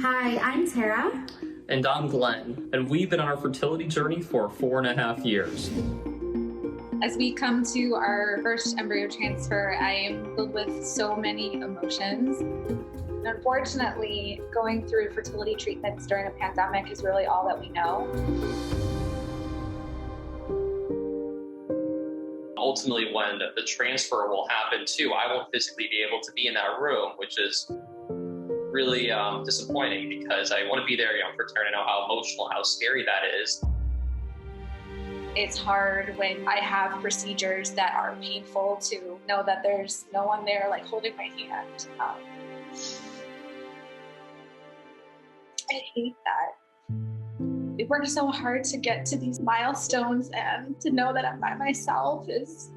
Hi, I'm Tara. And I'm Glenn, and we've been on our fertility journey for 4.5 years. As we come to our first embryo transfer, I am filled with so many emotions. Unfortunately, going through fertility treatments during a pandemic is really all that we know. Ultimately, when the transfer will happen too, I won't physically be able to be in that room, which is really disappointing because I want to be there for Tara to know how emotional, how scary that is. It's hard when I have procedures that are painful to know that there's no one there like holding my hand. I hate that. We worked so hard to get to these milestones, and to know that I'm by myself is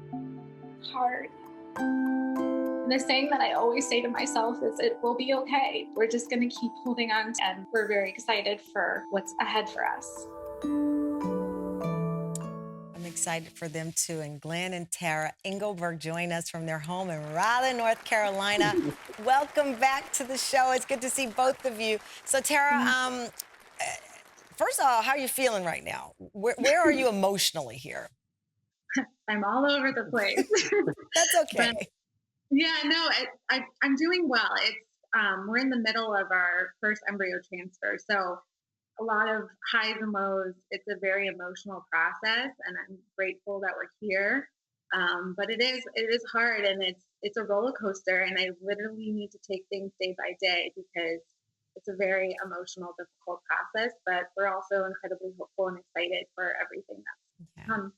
hard. And the saying that I always say to myself is, it will be okay. We're just going to keep holding on, and we're very excited for what's ahead for us. I'm excited for them too. And Glenn and Tara Engelberg join us from their home in Raleigh, North Carolina. Welcome back to the show. It's good to see both of you. So Tara, first of all, how are you feeling right now? Where are you emotionally here? I'm all over the place. That's okay. But, yeah, no, I'm doing well. We're in the middle of our first embryo transfer, so a lot of highs and lows. It's a very emotional process, and I'm grateful that we're here. But it is hard, and it's a roller coaster, and I literally need to take things day by day because it's a very emotional, difficult process. But we're also incredibly hopeful and excited for everything that's to come.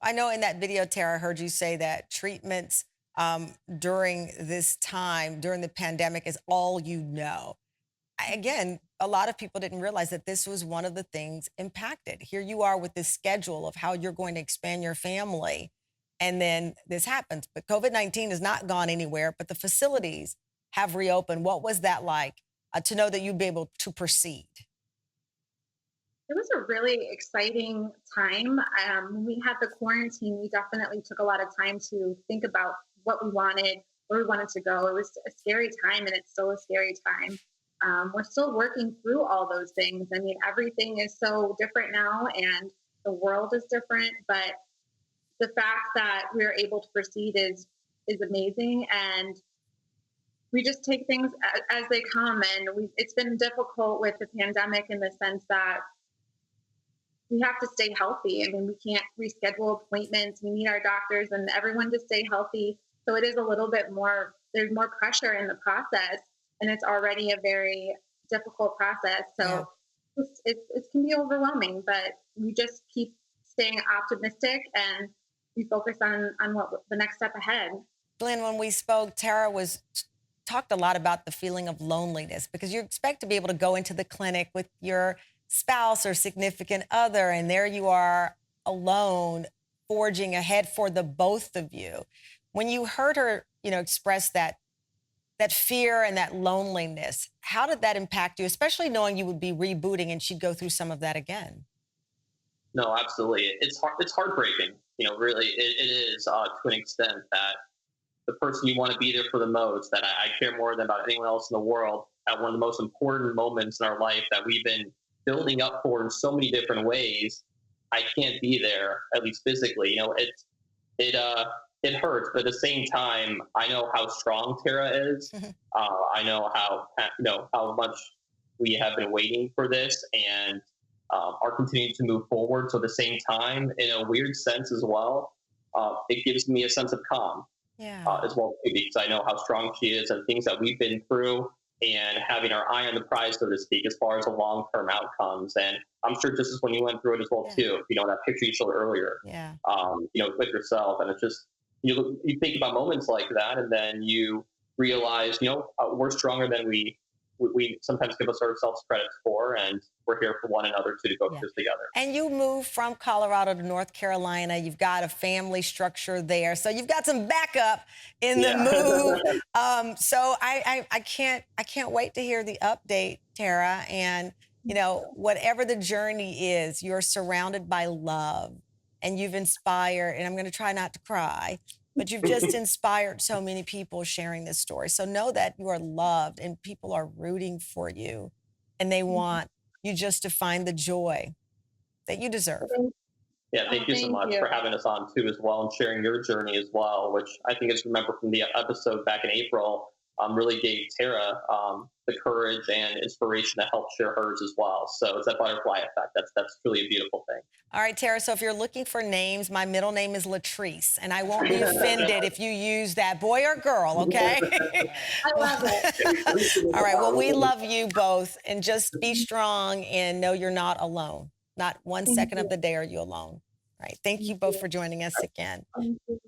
I know in that video, Tara, I heard you say that treatments during this time, during the pandemic, is all you know. Again, a lot of people didn't realize that this was one of the things impacted. Here you are with this schedule of how you're going to expand your family, and then this happens. But COVID-19 has not gone anywhere, but the facilities have reopened. What was that like to know that you'd be able to proceed? It was a really exciting time. When we had the quarantine, we definitely took a lot of time to think about what we wanted, where we wanted to go. It was a scary time, and it's still a scary time. We're still working through all those things. I mean, everything is so different now, and the world is different. But the fact that we're able to proceed is amazing, and we just take things as they come. And it's been difficult with the pandemic in the sense that we have to stay healthy. I mean, we can't reschedule appointments. We need our doctors and everyone to stay healthy. So it is a little bit more, there's more pressure in the process, and it's already a very difficult process. So it can be overwhelming, but we just keep staying optimistic and we focus on what the next step ahead. Glenn, when we spoke, Tara talked a lot about the feeling of loneliness, because you expect to be able to go into the clinic with your spouse or significant other, and there you are alone, forging ahead for the both of you. When you heard her, express that fear and that loneliness, how did that impact you, especially knowing you would be rebooting and she'd go through some of that again? No, absolutely. It's heartbreaking. Really, it is to an extent that the person you want to be there for the most, that I care more than about anyone else in the world, at one of the most important moments in our life that we've been building up for in so many different ways, I can't be there, at least physically. It hurts, but at the same time, I know how strong Tara is. I know how much we have been waiting for this, and are continuing to move forward. So at the same time, in a weird sense as well, it gives me a sense of calm as well, because I know how strong she is and things that we've been through, and having our eye on the prize, so to speak, as far as the long-term outcomes. And I'm sure just as when you went through it as well too, that picture you showed earlier, with yourself. And it's just, you think about moments like that, and then you realize, we're stronger than we sometimes give ourselves credit for, and we're here for one another to go through this together. And you moved from Colorado to North Carolina. You've got a family structure there, so you've got some backup in the move. So I can't wait to hear the update, Tara. And whatever the journey is, you're surrounded by love, and you've inspired. And I'm going to try not to cry, but you've just inspired so many people sharing this story. So know that you are loved and people are rooting for you. and they want you just to find the joy that you deserve. Yeah, thank you so much for having us on too as well and sharing your journey as well, which I think is remember from the episode back in April, really gave Tara the courage and inspiration to help share hers as well. So it's that butterfly effect. That's truly a beautiful thing. All right, Tara, so if you're looking for names, my middle name is Latrice, and I won't be offended if you use that, boy or girl, okay? I love it. All right, well, we love you both, and just be strong and know you're not alone. Not one second of the day are you alone. All right, thank you both for joining us again. Thank you.